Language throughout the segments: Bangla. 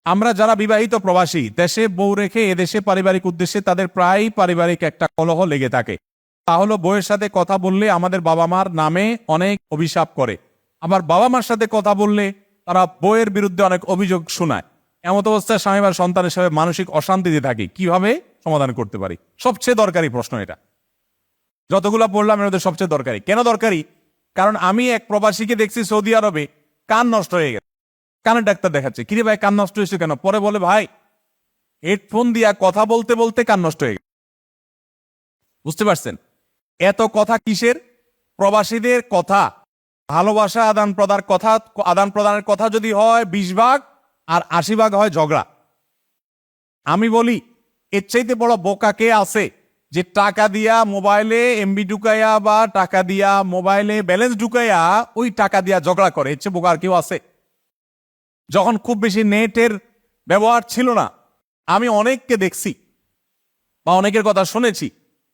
আমরা যারা বিবাহিত প্রবাসী দেশে বউ রেখে এদেশে পারিবারিক উদ্দেশ্যে তাদের প্রায় পারিবারিক একটা কলহ লেগে থাকে। তা হলো বউয়ের সাথে কথা বললে আমাদের বাবা মার নামে অনেক অভিশাপ করে, আবার বাবা মার সাথে কথা বললে তারা বউয়ের বিরুদ্ধে অনেক অভিযোগ শোনায়। এমত অবস্থায় স্বামী বা সন্তান হিসেবে মানসিক অশান্তিতে থাকি, কিভাবে সমাধান করতে পারি? সবচেয়ে দরকারি প্রশ্ন এটা, যতগুলো বললাম এর মধ্যে সবচেয়ে দরকারি। কেন দরকারি? কারণ আমি এক প্রবাসীকে দেখছি সৌদি আরবে কান নষ্ট হয়ে গেছে, কানের ডাক্তার দেখাচ্ছে। কিরে ভাই কান নষ্ট হয়েছে কেন? পরে বলে ভাই হেডফোন দিয়া কথা বলতে বলতে কান নষ্ট হয়ে গেছে। বুঝতে পারছেন এত কথা কিসের? প্রবাসীদের কথা, ভালোবাসা আদান প্রদানের কথা যদি হয় 20 ভাগ আর 80 ভাগ হয় ঝগড়া। আমি বলি এর চাইতে বড় বোকা কে আছে যে টাকা দিয়া মোবাইলে এমবি ঢুকাইয়া বা টাকা দিয়া মোবাইলে ব্যালেন্স ঢুকাইয়া ওই টাকা দিয়া ঝগড়া করে? এর চেয়ে বোকা আর কেউ আছে? যখন খুব বেশি নেটের ব্যবহার ছিল না, আমি অনেককে দেখছি বা অনেকের কথা শুনেছি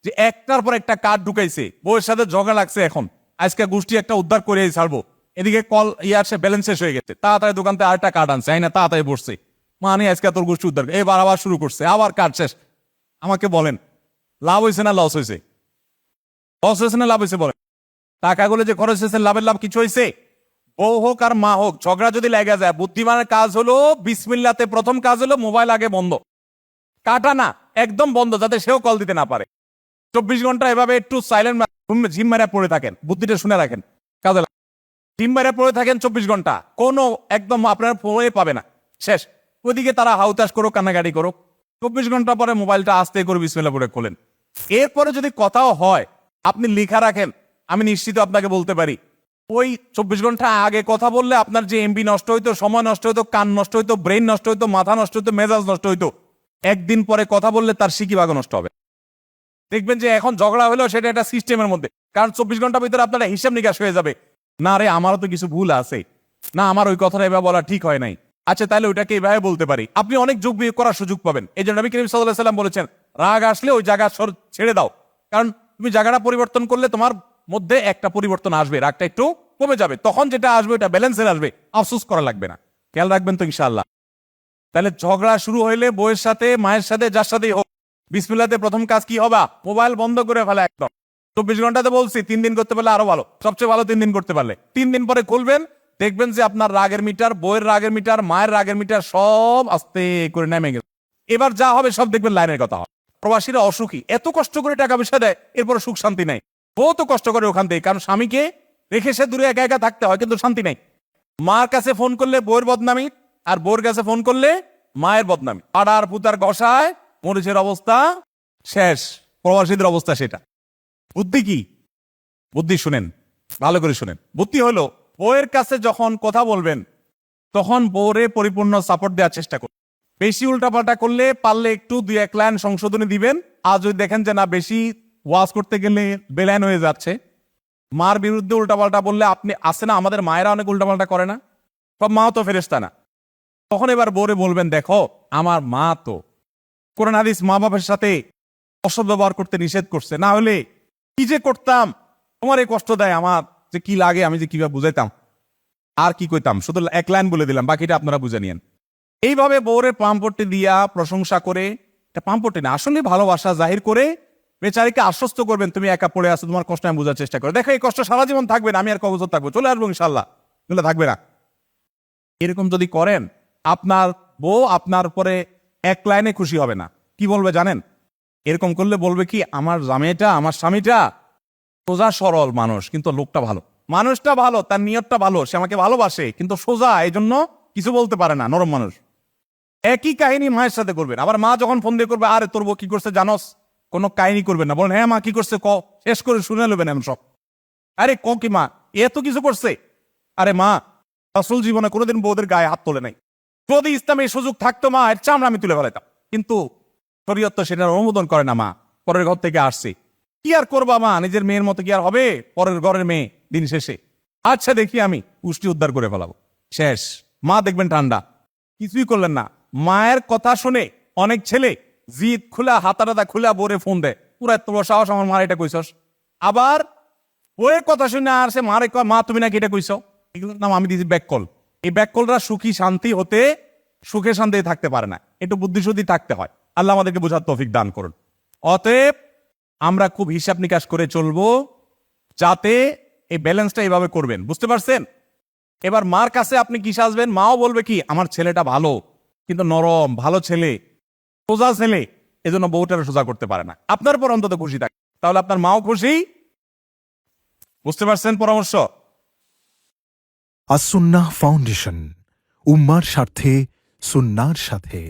যে একটার পর একটা কার্ড ঢুকাইছে, বউয়ের সাথে ঝগড়া লাগছে, এখন আজকে গোষ্ঠী একটা উদ্ধার করে ছাড়বো, এদিকে কল আসে ব্যালেন্স শেষ হয়ে গেছে, তাড়াতাড়ি দোকান থেকে আরেকটা কার্ড আনছে, না তাড়াতাড়ি বসছে, মানে আজকে তোর গোষ্ঠী উদ্ধার, এবার আবার শুরু করছে, আবার কার্ড শেষ। আমাকে বলেন লাভ হয়েছে না লস হয়েছে? লস হয়েছে না লাভ হয়েছে বলেন? টাকাগুলো যে খরচ হয়েছে, লাভের লাভ কিছু হয়েছে? বউ হোক আর মা হোক, ঝগড়া যদি লেগে যায়, বুদ্ধিমানের কাজ হলো বিসমিল্লাতে প্রথম কাজ হলো মোবাইল আগে বন্ধ, কাটা না, একদম বন্ধ, যাতে সেও কল দিতে না পারে। 24 ঘন্টা এভাবে একটু সাইলেন্ট ঝিম মারা পড়ে থাকেন, বুদ্ধিটা শুনে রাখেন, কাজে ঝিম মারা পড়ে থাকেন 24 ঘন্টা, কোনো একদম আপনার ফোনে পাবে না, শেষ। ওইদিকে তারা হাউতাস করুক, কান্নাকাটি করুক, 24 ঘন্টা পরে মোবাইলটা আস্তে করে বিসমিল্লাহ পড়ে খোলেন। এরপরে যদি কথাও হয়, আপনি লেখা রাখেন, আমি নিশ্চিত আপনাকে বলতে পারি ওই 24 ঘন্টা আগে কথা বললে আপনার যে এমবি নষ্ট হইতো, সময় নষ্ট হইতো, কান নষ্ট হইতো, ব্রেন নষ্ট হইতো, মাথা নষ্ট হইতো, মেজাজ নষ্ট হইতো, একদিন পরে কথা বললে তার সিকিভাগও নষ্ট হবে। দেখবেন যে এখন ঝগড়া হলো সেটা একটা সিস্টেমের মধ্যে, কারণ 24 ঘন্টার ভিতরে আপনার হিসাব নিকাশ হয়ে যাবে, না রে আমারও তো কিছু ভুল আছে, না আমার ওই কথাটা এভাবে বলা ঠিক হয় নাই, আচ্ছা তাহলে ওইটাকে এইভাবে বলতে পারি। আপনি অনেক যোগ বিয়োগ করার সুযোগ পাবেন। এই জন্য নবী করিম সাল্লাল্লাহু আলাইহি ওয়াসাল্লাম বলেছেন, রাগ আসলে ওই জায়গা ছেড়ে দাও, কারণ তুমি জায়গাটা পরিবর্তন করলে তোমার মধ্যে একটা পরিবর্তন আসবে, রাগটা একটু কমে যাবে, তখন যেটা আসবে ওটা ব্যালেন্সের আসবে, আফসোস করা লাগবে না। খেয়াল রাখবেন তো ইনশাআল্লাহ। তাহলে ঝগড়া শুরু হইলে বউয়ের সাথে, মায়ের সাথে, যার সাথেই হোক, বিসমিল্লাতে প্রথম কাজ কি হবে? মোবাইল বন্ধ করে ফেলা একদম। 24 ঘন্টাতে বলছি, 3 দিন করতে পারলে আরো ভালো, সবচেয়ে ভালো 3 দিন করতে পারলে। 3 দিন পরে খুলবেন, দেখবেন যে আপনার রাগের মিটার, বউয়ের রাগের মিটার, মায়ের রাগের মিটার সব আস্তে করে নেমে গেছে। এবার যা হবে সব দেখবেন লাইনের কথা হবে। প্রবাসীরা অসুখী, এত কষ্ট করে টাকা পয়সা দেয়, এরপরে সুখ শান্তি নাই। বউ তো কষ্ট করে ওখান থেকে, কারণ স্বামীকে রেখে সে দূরে একা একা থাকতে হয়, কিন্তু শান্তি নাই। মার কাছে ফোন করলে বউয়ের বদনামি, আর বউর কাছে ফোন করলে মায়ের বদনামি, পাড়ার পুতার গসায় মরিচের অবস্থা শেষ। প্রবাসীদের অবস্থা সেটা। বুদ্ধি কি? বুদ্ধি শুনেন, ভালো করে শুনেন। বুদ্ধি হলো বউয়ের কাছে যখন কথা বলবেন তখন বউরে পরিপূর্ণ সাপোর্ট দেওয়ার চেষ্টা করুন। বেশি উল্টাপাল্টা করলে পারলে একটু 2-1 লাইন সংশোধনী দিবেন। আর যদি দেখেন যে না বেশি ওয়াজ করতে গেলে বেলাইন হয়ে যাচ্ছে, মার বিরুদ্ধে উল্টাপাল্টা বললে, আপনি আসে না আমাদের মায়েরা অনেক উল্টাপাল্টা করে না, সব মাও তো ফেরেশতা না, তখন এবার বউরে বলবেন, দেখো আমার মা তো কোরআন হাদিস মা বাবার সাথে অসৎ ব্যবহার করতে নিষেধ করছে, না হলে কি যে করতাম, তোমার এই কষ্ট দেয়, আমার যে কি লাগে আমি যে কিভাবে বুঝাইতাম, আর কি কইতাম, শুধু 1 লাইন বলে দিলাম, বাকিটা আপনারা বুঝে নিয়েন। এইভাবে বউরে পাম্পটি দিয়া প্রশংসা করে, এটা পাম্পটি না আসলে ভালোবাসা জাহির করে বেচারিকে আশ্বস্ত করবেন, তুমি একা পড়ে আছো, তোমার কষ্ট আমি বোঝার চেষ্টা করো, দেখো এই কষ্ট সারা জীবন থাকবে না, আমি আর কবছর থাকবো, চলে আসবো ইনশাল্লাহ, এগুলো থাকবে না। এরকম যদি করেন, আপনার বউ আপনার উপরে 1 লাইনে খুশি হবে না। কি বলবে জানেন? এরকম করলে বলবে কি, আমার জামাইটা, আমার স্বামীটা সোজা সরল মানুষ, কিন্তু লোকটা ভালো, মানুষটা ভালো, তার নিয়তটা ভালো, সে আমাকে ভালোবাসে, কিন্তু সোজা, এই জন্য কিছু বলতে পারে না, নরম মানুষ। একই কাহিনী মায়ের সাথে করবেন। আবার মা যখন ফোন দিয়ে করবে, আরে তোর বউ কি করছে জানোস, কোনো কাহিনী করবেন না, বলেন হ্যাঁ মা কি করছে ক, শেষ করে শুনে নেবেন এমন সব। আরে ক কি মা, এত কিছু করছে? আরে মা আসল জীবনে কোনোদিন বউদের গায়ে হাত তোলে নাই, যদি ইসলামে এই সুযোগ থাকতো মা এর চামড়া আমি তুলে ফেলাইতাম, কিন্তু শরীয়ত তো সেটার অনুমোদন করে না, মা পরের ঘর থেকে আসছে, কি আর করবা মা, নিজের মেয়ের মতো কি আর হবে, পরের ঘরের মেয়ে দিন শেষে, আচ্ছা দেখি আমি পুষ্টি উদ্ধার করে ফেলাবো, শেষ। মা দেখবেন ঠান্ডা, কিছুই করলেন না। মায়ের কথা শুনে অনেক ছেলে জিদ খুলা, হাতাটাতা খুলা বোরে ফোন দেয়, পুরা এত বড় সাহস, আমার মার এটা কইছস। আবার বইয়ের কথা শুনে আর সে মারে কয়, মা তুমি নাকি এটা কইছ, এগুলোর নাম আমি দিয়েছি ব্যাক কল। এই ব্যাক কলরা সুখী শান্তি হতে সুখে শান্তিতে থাকতে পারে না, একটু বুদ্ধিশুদ্ধি থাকতে হয়। আল্লাহ আমাদেরকে বোঝার তৌফিক দান করুন। অতএব আমরা খুব হিসাব নিকাশ করে চলবো, যাতে এই ব্যালেন্সটা এইভাবে করবেন। বুঝতে পারছেন? এবার মার কাছে আপনি কি সাজবেন, মাও বলবে কি আমার ছেলেটা ভালো, কিন্তু নরম, ভালো ছেলে, সোজা ছেলে, এজন্য বউটারে সোজা করতে পারে না। আপনার পর অন্তত খুশি থাকে, তাহলে আপনার মাও খুশি। বুঝতে পারছেন পরামর্শ? আসুন্নাহ ফাউন্ডেশন, উম্মার স্বার্থে সুন্নাহর সাথে।